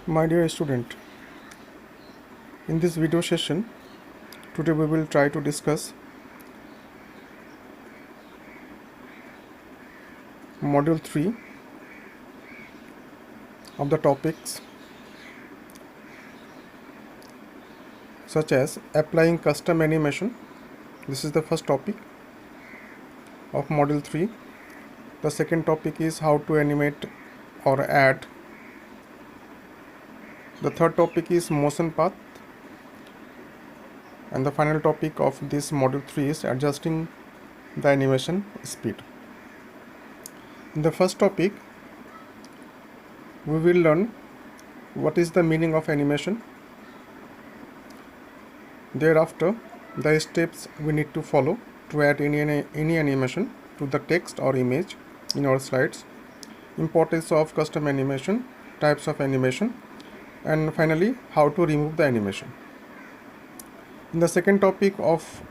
My dear student, in this video session, today we will try to discuss Module 3 of the topics such as applying custom animation. This is the first topic of Module 3. The second topic is how to animate or add. The third topic is motion path. And the final topic of this Module 3 is adjusting the animation speed. In the first topic, we will learn what is the meaning of animation. Thereafter, the steps we need to follow to add any animation to the text or image in our slides, importance of custom animation, types of animation, and finally how to remove the animation. In the second topic of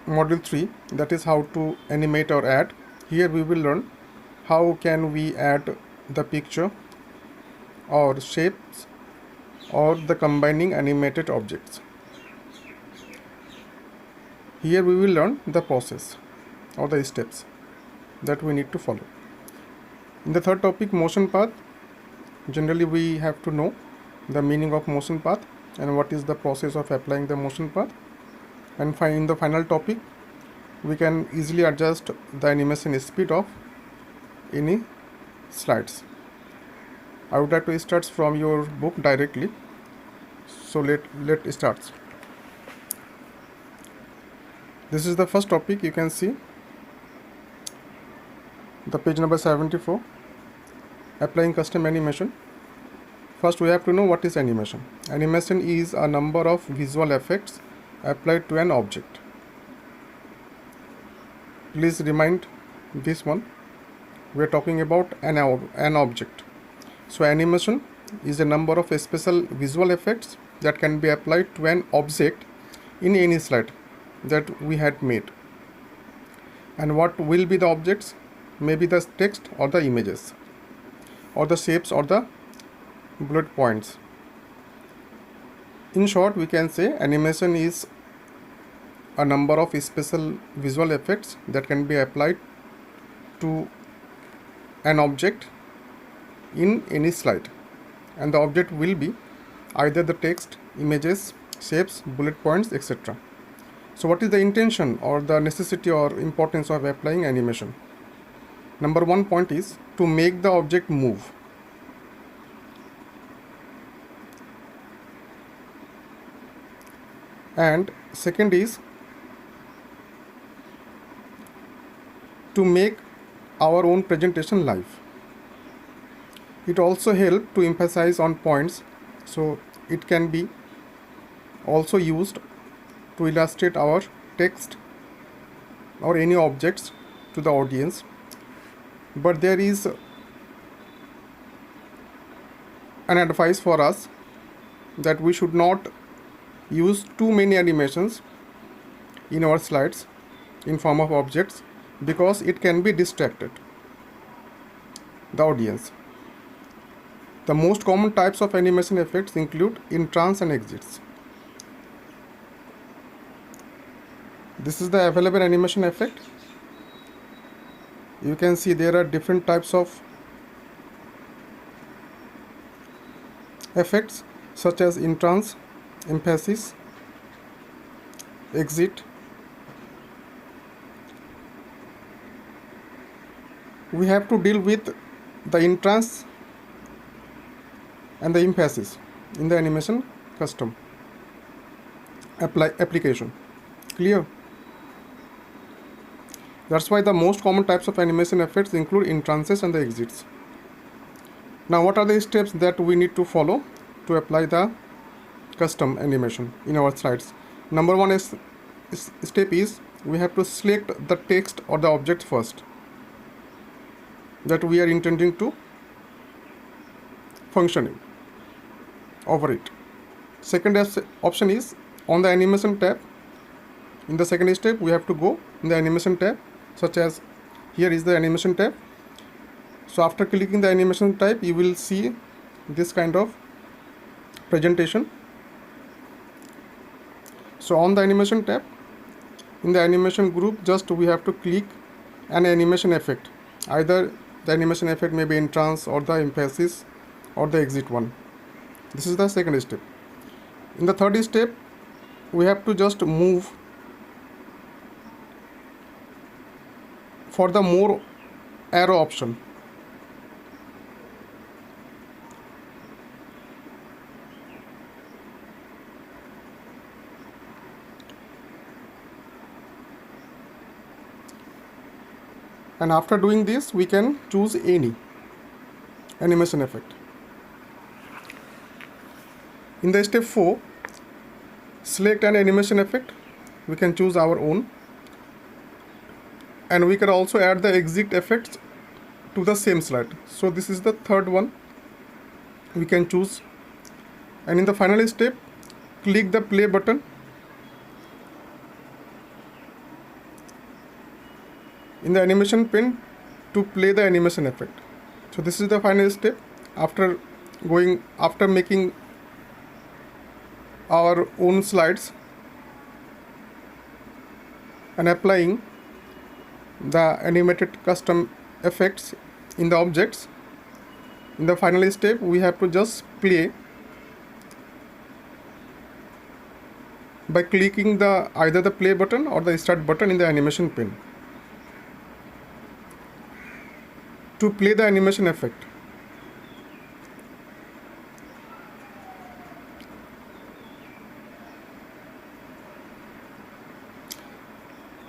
Module 3, that is how to animate or add, here we will learn how can we add the picture or shapes or the combining animated objects. Here we will learn the process or the steps that we need to follow. In the third topic, motion path, generally we have to know the meaning of motion path and what is the process of applying the motion path. And in the final topic, we can easily adjust the animation speed of any slides. I would like to start from your book directly. So let start. This is the first topic. You can see the page number 74, applying custom animation. First we have to know what is animation. Animation is a number of visual effects applied to an object. Please remind this one. We are talking about an object. So animation is a number of special visual effects that can be applied to an object in any slide that we had made. And what will be the objects? Maybe the text or the images or the shapes or the bullet points. In short, we can say animation is a number of special visual effects that can be applied to an object in any slide, and the object will be either the text, images, shapes, bullet points, etc. So what is the intention or the necessity or importance of applying animation? Number one point is to make the object move. And second is to make our own presentation live. It also helps to emphasize on points, so it can be also used to illustrate our text or any objects to the audience. But there is an advice for us that we should not use too many animations in our slides in form of objects, because it can be distracted the audience. The most common types of animation effects include entrance and exits. This is the available animation effect. You can see there are different types of effects such as entrance, emphasis, exit. We have to deal with the entrance and the emphasis in the animation custom application. Clear? That's why the most common types of animation effects include entrances and the exits. Now what are the steps that we need to follow to apply the custom animation in our slides? Number one step is we have to select the text or the object first that we are intending to functioning over it. Second option is on the animation tab. In the second step, we have to go in the animation tab, such as here is the animation tab. So after clicking the animation tab, you will see this kind of presentation. So on the animation tab, in the animation group, just we have to click an animation effect. Either the animation effect may be entrance or the emphasis or the exit one. This is the second step. In the third step, we have to just move for the more arrow option. And after doing this, we can choose any animation effect. In the step 4, select an animation effect. We can choose our own, and we can also add the exit effects to the same slide. So this is the third one we can choose. And in the final step, click the play button. In the animation pane to play the animation effect. So this is the final step. After making our own slides and applying the animated custom effects in the objects, in the final step we have to just play by clicking either the play button or the start button in the animation pane to play the animation effect.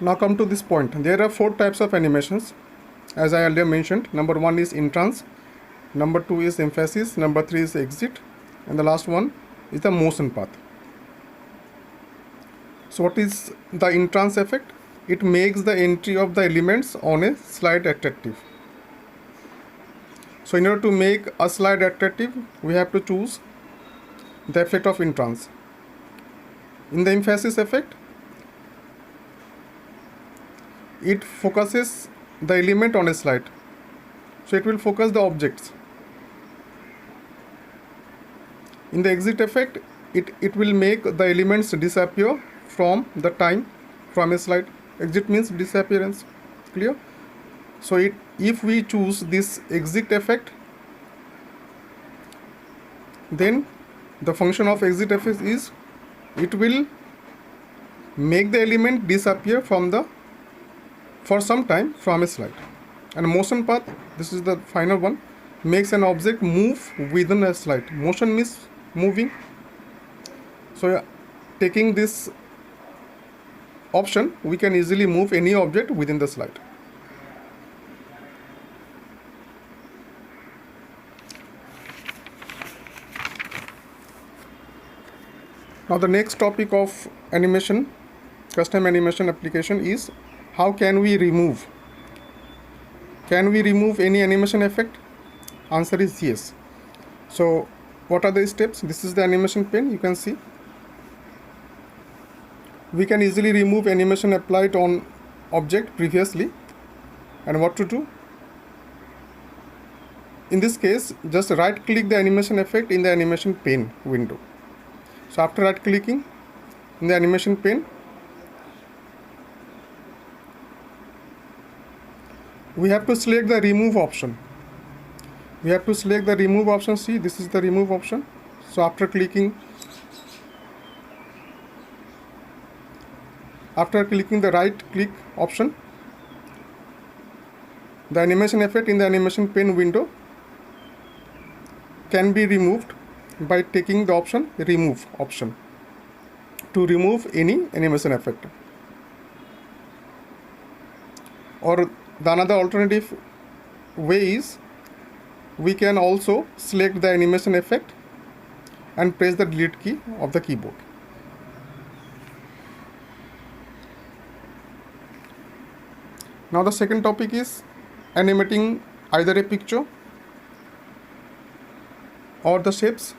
Now come to this point. There are 4 types of animations, as I earlier mentioned. Number 1 is entrance, number 2 is emphasis, number 3 is exit, and the last one is the motion path. So what is the entrance effect? It makes the entry of the elements on a slide attractive. So in order to make a slide attractive, we have to choose the effect of entrance. In the emphasis effect, it focuses the element on a slide. So it will focus the objects. In the exit effect, it will make the elements disappear from a slide. Exit means disappearance. Clear? So if we choose this exit effect, then the function of exit effect is it will make the element disappear for some time from a slide. And motion path, this is the final one, makes an object move within a slide. Motion means moving. So taking this option, we can easily move any object within the slide. Now the next topic of animation, custom animation application is how can we remove? Can we remove any animation effect? Answer is yes. So what are the steps? This is the animation pane, you can see. We can easily remove animation applied on object previously. And what to do? In this case, just right click the animation effect in the animation pane window. So after right clicking in the animation pane, we have to select the remove option. We have to select the remove option. See, this is the remove option. So after clicking the right click option, the animation effect in the animation pane window can be removed by taking the option remove option to remove any animation effect. Or the another alternative way is we can also select the animation effect and press the delete key of the keyboard. Now the second topic is animating either a picture or the shapes.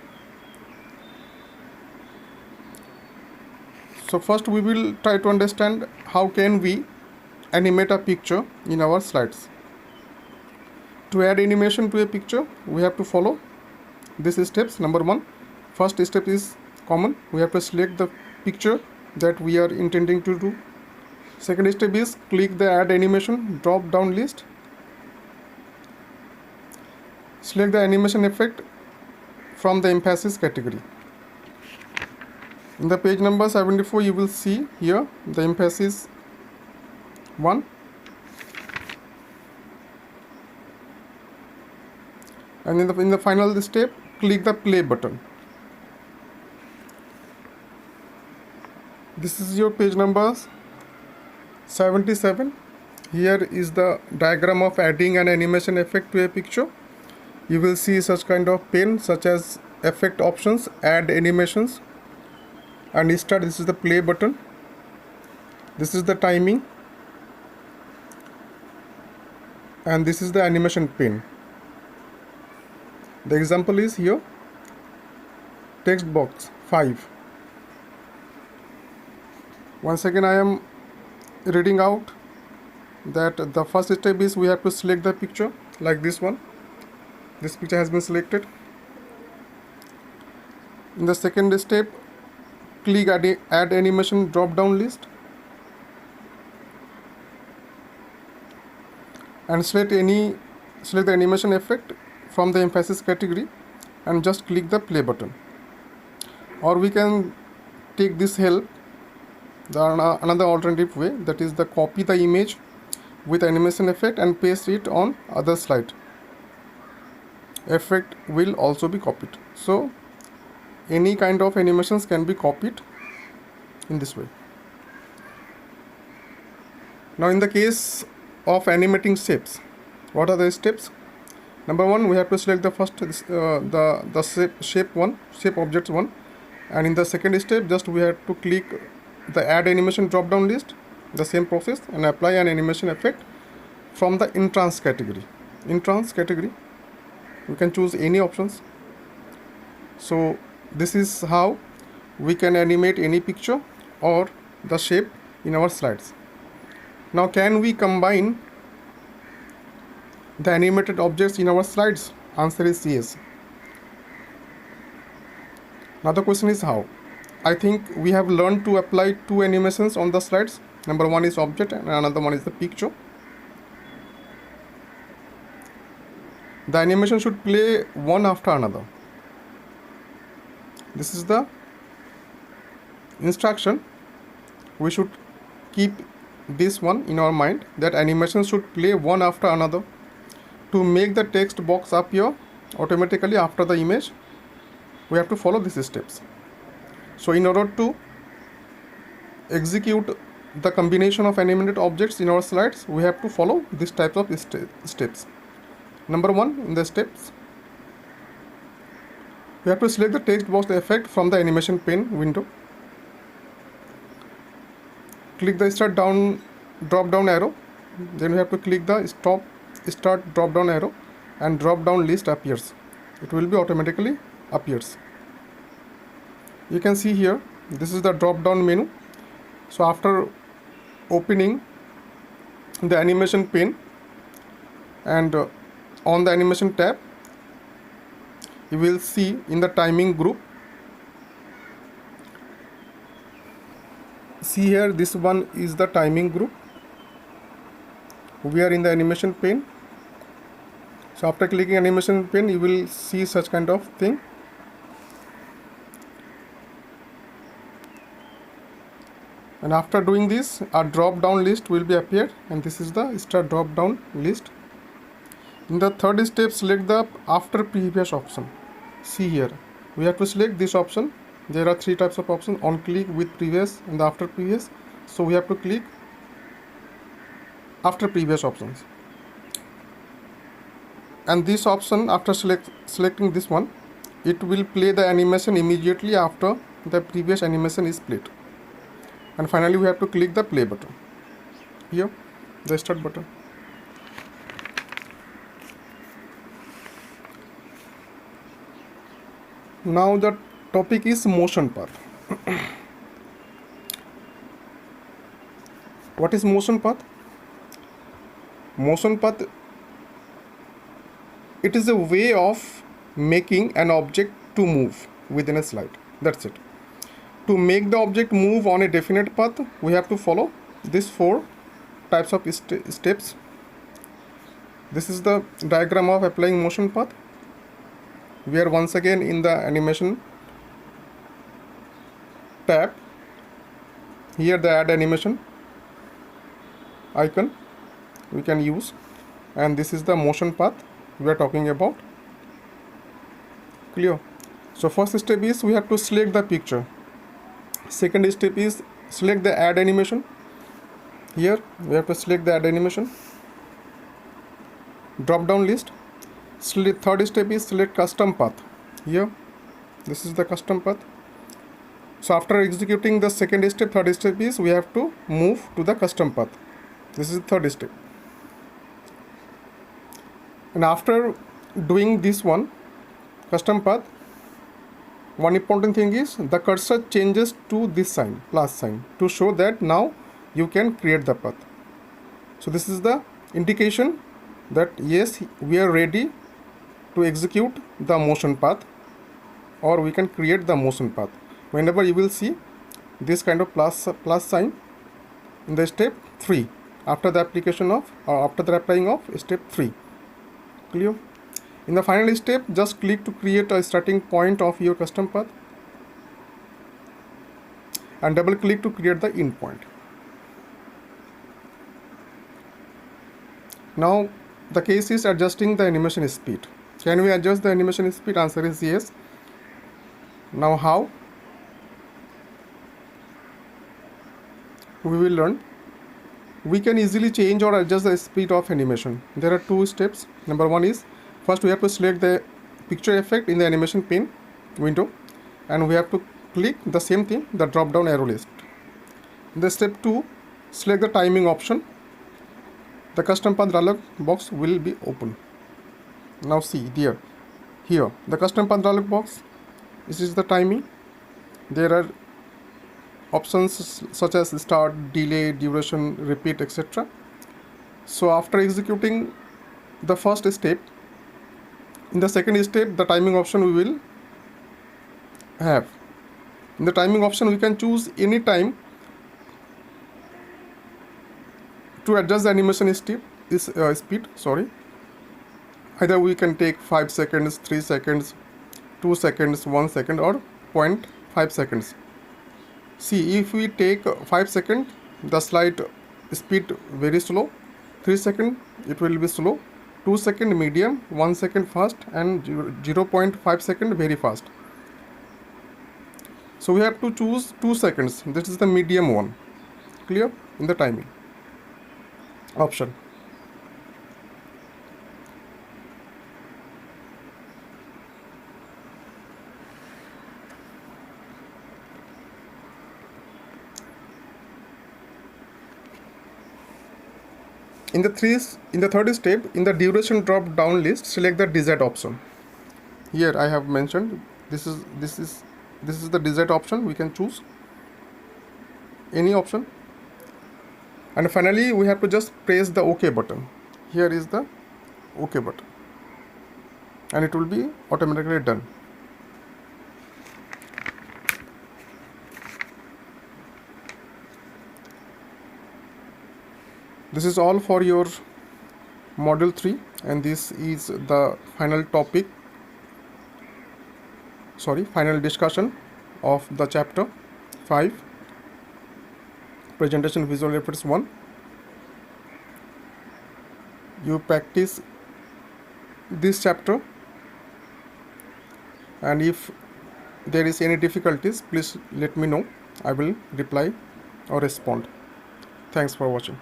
So first we will try to understand how can we animate a picture in our slides. To add animation to a picture, we have to follow these steps. Number one, first step is common. We have to select the picture that we are intending to do. Second step is click the add animation drop down list. Select the animation effect from the emphasis category. In the page number 74, you will see here the emphasis 1. And in the final step, click the play button. This is your page number 77. Here is the diagram of adding an animation effect to a picture. You will see such kind of pane such as effect options, add animations, and start. This is the play button. This is the timing, and this is the animation pane. The example is here, text box 5. Once again I am reading out that the first step is we have to select the picture like this one. This picture has been selected. In the second step, click add animation drop down list and select the animation effect from the emphasis category and just click the play button. Or we can take this help, another alternative way, that is the copy the image with animation effect and paste it on other slide. Effect will also be copied. So any kind of animations can be copied in this way. Now in the case of animating shapes, what are the steps? Number one, we have to select the first the shape objects 1, and in the second step just we have to click the add animation drop down list, the same process, and apply an animation effect from the entrance category. Entrance category, we can choose any options. So this is how we can animate any picture or the shape in our slides. Now can we combine the animated objects in our slides? Answer is yes. Now the question is how. I think we have learned to apply two animations on the slides. Number one is object and another one is the picture. The animation should play one after another. This is the instruction. We should keep this one in our mind, that animation should play one after another. To make the text box appear automatically after the image, we have to follow these steps. So in order to execute the combination of animated objects in our slides, we have to follow these types of steps. Number one, in the steps, we have to select the text box effect from the animation pane window. Click the drop down arrow. Then we have to click the start drop down arrow, and drop down list appears. It will be automatically appears. You can see here, this is the drop down menu. So after opening the animation pane and on the animation tab, you will see in the timing group, see here, this one is the timing group. We are in the animation pane. So after clicking animation pane, you will see such kind of thing. And after doing this, a drop down list will be appeared, and this is the start drop down list. In the third step, select the after previous option. See here, we have to select this option. There are three types of options: on click, with previous, and the after previous. So we have to click after previous options. And this option, after selecting this one, it will play the animation immediately after the previous animation is played. And finally we have to click the play button. Here, the start button. Now the topic is motion path. What is motion path? Motion path, it is a way of making an object to move within a slide. That's it. To make the object move on a definite path, we have to follow these 4 types of steps. This is the diagram of applying motion path. We are once again in the animation tab. Here the add animation icon we can use, and this is the motion path we are talking about. Clear? So first step is we have to select the picture. Second step is select the add animation. Here we have to select the add animation drop down list. Third step is select custom path. Here this is the custom path. So after executing the second step, third step is we have to move to the custom path. This is the third step. And after doing this one, custom path, one important thing is the cursor changes to this sign, plus sign, to show that now you can create the path. So this is the indication that yes, we are ready to execute the motion path, or we can create the motion path. Whenever you will see this kind of plus sign in the step 3 after the application of after the applying of step 3. Clear? In the final step, just click to create a starting point of your custom path and double click to create the end point. Now the case is adjusting the animation speed. Can we adjust the animation speed? Answer is yes. Now how? We will learn. We can easily change or adjust the speed of animation. There are 2 steps. Number 1 is first we have to select the picture effect in the animation pane window, and we have to click the same thing, the drop down arrow list. In the step 2, select the timing option. The custom path dialog box will be open. Now see there, here the custom path dialog box. This is the timing. There are options such as start, delay, duration, repeat, etc. So after executing the first step, in the second step the timing option we will have. In the timing option we can choose any time to adjust the animation speed. Either we can take 5 seconds, 3 seconds, 2 seconds, 1 second, or 0.5 seconds. See, if we take 5 seconds, the slide speed very slow, 3 seconds it will be slow, 2 seconds medium, 1 second fast, and 0.5 seconds very fast. So we have to choose 2 seconds. This is the medium one. Clear? In the timing option. In the third step, in the duration drop down list, select the desired option. Here I have mentioned this is the desired option. We can choose any option, and finally we have to just press the OK button. Here is the OK button, and it will be automatically done. This is all for your module 3, and this is the final discussion of the chapter 5, presentation visual effects 1. You practice this chapter, and if there is any difficulties, please let me know. I will reply or respond. Thanks for watching.